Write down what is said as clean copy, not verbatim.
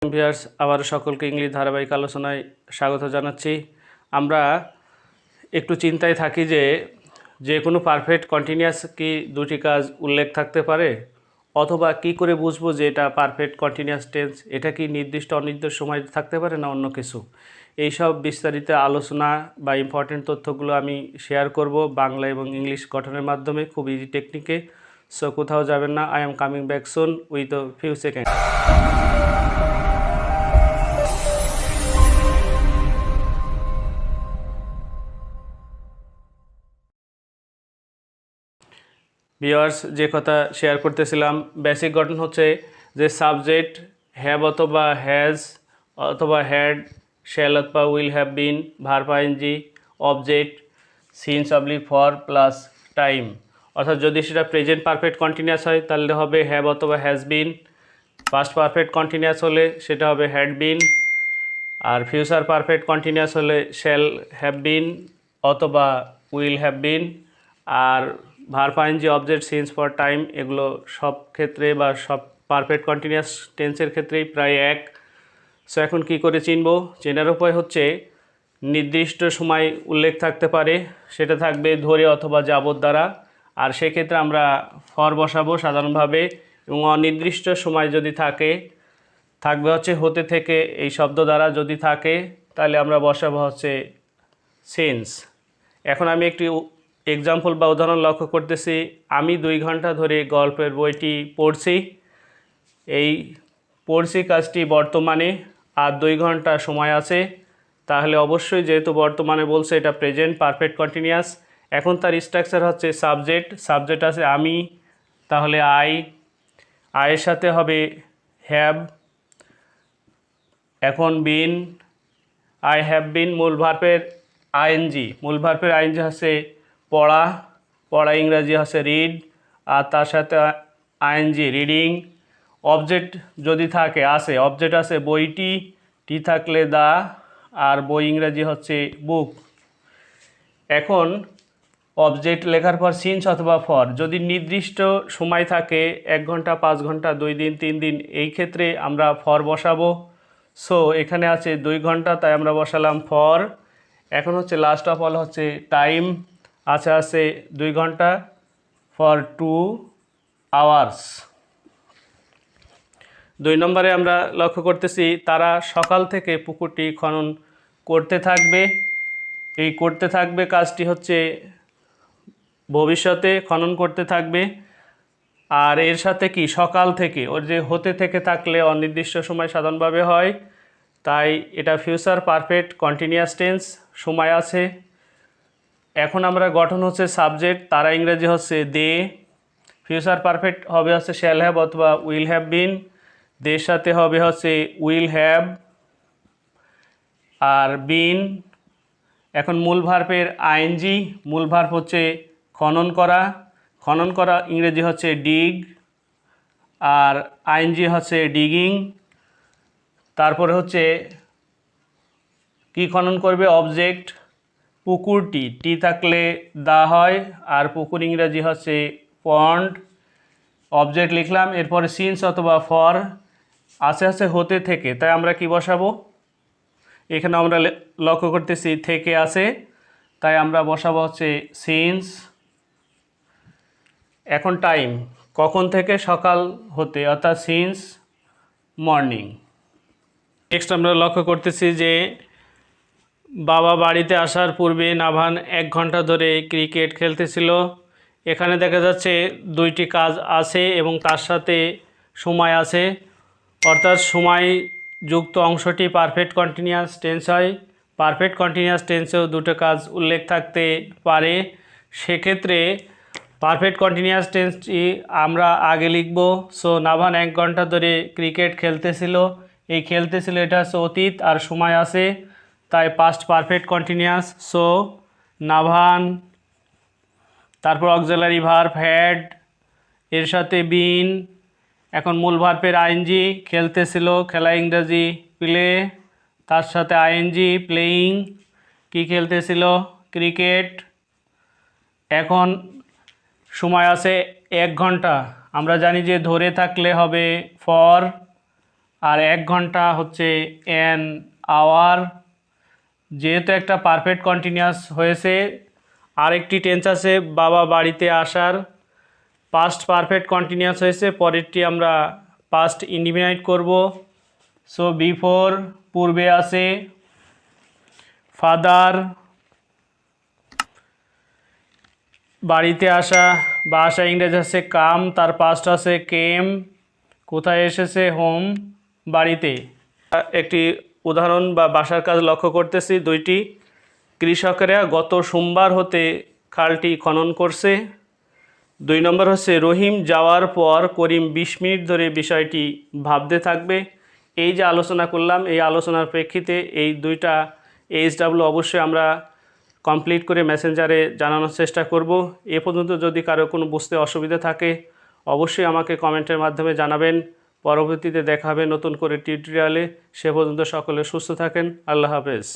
Viewers আবার সকলকে English ধারাবাহিক আলোচনায় স্বাগত জানাচ্ছি। আমরা একটু চিন্তায় থাকি যে কোনো পারফেক্ট কন্টিনিউয়াস কি দুটি কাজ উল্লেখ থাকতে পারে, অথবা কি করে বুঝবো যে এটা পারফেক্ট কন্টিনিউয়াস টেন্স, এটা কি নির্দিষ্ট অনির্দিষ্ট সময় থাকতে পারে না অন্য কিছু। এইসব বিস্তারিত আলোচনা বা ইম্পর্টেন্ট তথ্যগুলো আমি শেয়ার করব বাংলা এবং ইংলিশ গঠনের মাধ্যমে, খুব ইজি টেকনিকে। সো কোথাও যাবেন না, I am coming back soon with a few second. Viewers, যে কথা শেয়ার করতেছিলাম, বেসিক গঠন হচ্ছে যে সাবজেক্ট হ্যাভ অথবা হ্যাজ অথবা হ্যাড, শ্যাল অথবা will have been, verb ING, object, since oblique for plus time. অর্থাৎ যদি সেটা প্রেজেন্ট পারফেক্ট কন্টিনিউয়াস হয় তাহলে হবে হ্যাভ অথবা has been, past perfect continuous হলে সেটা হবে হ্যাড বিন, আর ফিউচার পারফেক্ট কন্টিনিউয়াস হলে শ্যাল হ্যাভ বিন অথবা উইল হ্যাভ বিন। আর verb ING, object, since for time, এগুলো সব ক্ষেত্রে বা সব পারফেক্ট কন্টিনিউয়াস টেন্সের ক্ষেত্রেই প্রায় এক। সো এখন কি করে চিনব? চেনার উপায় হচ্ছে নির্দিষ্ট সময় উল্লেখ থাকতে পারে, সেটা থাকবে ধরে অথবা যাবত দ্বারা, আর সেক্ষেত্রে আমরা ফর বসাবো সাধারণভাবে, এবং অনির্দিষ্ট সময় যদি থাকবে হচ্ছে হতে থেকে এই শব্দ দ্বারা, যদি থাকে তাহলে আমরা বসাবো হচ্ছে সিন্স। এখন আমি একটি এক্সাম্পল বা উদাহরণ লক্ষ্য করতেছি। আমি 2 ঘন্টা ধরে গল্পের বইটি পড়ছি। এই পড়ছি কাজটি বর্তমানে, আর 2 ঘন্টা সময় আছে, তাহলে অবশ্যই যেহেতু বর্তমানে বলছে এটা প্রেজেন্ট পারফেক্ট কন্টিনিউয়াস। এখন তার স্ট্রাকচার হচ্ছে সাবজেক্ট আছে আমি, তাহলে আয়ের সাথে হবে হ্যাভ, এখন বিন, আই হ্যাভ বিন, মূল ভার্বের আইএনজি হচ্ছে পড়া ইংরাজি হচ্ছে রিড, আর তার সাথে আইএনজি রিডিং। অবজেক্ট যদি থাকে অবজেক্ট আছে বইটি, টি থাকলে দা, আর বই ইংরাজি হচ্ছে বুক। এখন অবজেক্ট লেখার পর সিন্স অথবা ফর, যদি নির্দিষ্ট সময় থাকে 1 ঘন্টা, 5 ঘন্টা, 2 দিন, 3 দিন, এই ক্ষেত্রে আমরা ফর বসাবো। সো এখানে আছে 2 ঘন্টা, তাই আমরা বসালাম ফর। এখন হচ্ছে লাস্ট অফ অল হচ্ছে টাইম, আছে 2 ঘন্টা, ফর 2 আওয়ার্স। 2 নম্বরে আমরা লক্ষ্য করতেছি তারা সকাল থেকে পুকুরটি খনন করতে থাকবে। এই করতে থাকবে কাজটি হচ্ছে ভবিষ্যতে খনন করতে থাকবে, আর এর সাথে কি সকাল থেকে, ওর যে হতে থেকে থাকলে অনির্দিষ্ট সময় সাধারণভাবে হয়, তাই এটা ফিউচার পারফেক্ট কন্টিনিউয়াস টেন্স, সময় আছে। এখন আমরা গঠন হচ্ছে সাবজেক্ট, তারা ইংরেজি হচ্ছে দে, ফিউচার পারফেক্ট হবে হচ্ছে শ্যাল হ্যাভ অথবা উইল হ্যাভ বিন, দের সাথে হবে হচ্ছে উইল হ্যাভ আর বিন। এখন মূল ভার্বের আইএনজি, মূল ভার্ব হচ্ছে খনন করা ইংরেজি হচ্ছে ডিগ, আর আইএনজি হচ্ছে ডিগিং। তারপরে হচ্ছে কি খনন করবে? অবজেক্ট, পুকুরটি, টি থাকলে দা হয়, আর পুকুর ইংরাজি হচ্ছে পন্ড। অবজেক্ট লিখলাম, এরপরে সিন্স অথবা ফর, আছে হতে থেকে, তাই আমরা কি বসাবো? এখানে আমরা লক্ষ্য করতেছি থেকে আছে, তাই আমরা বসাবো হচ্ছে সিন্স। এখন টাইম, কখন থেকে? সকাল হতে, অর্থাৎ সিন্স মর্নিং। নেক্সট আমরা লক্ষ্য করতেছি যে বাবা বাড়িতে আসার পূর্বে নাভান 1 ঘন্টা ধরে ক্রিকেট খেলতেছিল। এখানে দেখা যাচ্ছে 2টি কাজ আছে এবং তার সাথে সময় আছে, অর্থাৎ সময় যুক্ত অংশটি পারফেক্ট কন্টিনিউয়াস টেন্স হয়। পারফেক্ট কন্টিনিউয়াস টেন্সেও 2টো কাজ উল্লেখ থাকতে পারে। সেক্ষেত্রে পারফেক্ট কন্টিনিউয়াস টেন্সটি আমরা আগে লিখব। সো নাভান 1 ঘন্টা ধরে ক্রিকেট খেলতেছিল, এই খেলতেছিল এটা হচ্ছে অতীত, আর সময় আছে, তাই পাস্ট পারফেক্ট কন্টিনিউয়াস। সো নাভান, তারপর অক্সিলারি ভার্ব হ্যাড, এর সাথে বিন, এখন মূল ভার্বের আইএনজি, খেলতেছিল, খেলা ইংরাজি প্লে, তার সাথে আইএনজি প্লেয়িং, কি খেলতেছিল? ক্রিকেট। এখন সময় আছে 1 ঘন্টা, আমরা জানি যে ধরে থাকলে হবে ফর, আর 1 ঘন্টা হচ্ছে অ্যান আওয়ার। যেহেতু একটা পারফেক্ট কন্টিনিউয়াস হয়েছে, আরেকটি টেন্স আছে বাবা বাড়িতে আসার, পাস্ট পারফেক্ট কন্টিনিউয়াস হয়েছে, পরেরটি আমরা পাস্ট ইনডিফিনাইট করব। সো বিফোর পূর্বে আছে ফাদার, বাড়িতে আসা বা আসা ইংরেজি আছে কাম, তার পাস্ট আছে কেম, কোথায় এসেছে হোম, বাড়িতে। একটি উদাহরণ বা বাসার কাজ লক্ষ্য করতেছি, 2টি। কৃষকেরা গত সোমবার হতে খালটি খনন করছে। 2 নম্বর হচ্ছে রহিম যাওয়ার পর করিম 20 মিনিট ধরে বিষয়টি ভাবতে থাকবে। এই যে আলোচনা করলাম, এই আলোচনার প্রেক্ষিতে এই 2টা এইচডাব্লিউ অবশ্যই আমরা কমপ্লিট করে মেসেঞ্জারে জানানোর চেষ্টা করব। এ পর্যন্ত যদি কারো কোনো বুঝতে অসুবিধা থাকে অবশ্যই আমাকে কমেন্টের মাধ্যমে জানাবেন। পরবর্তীতে দেখা হবে নতুন করে টিউটোরিয়ালে। সে পর্যন্ত সকলে সুস্থ থাকেন। আল্লাহ হাফেজ।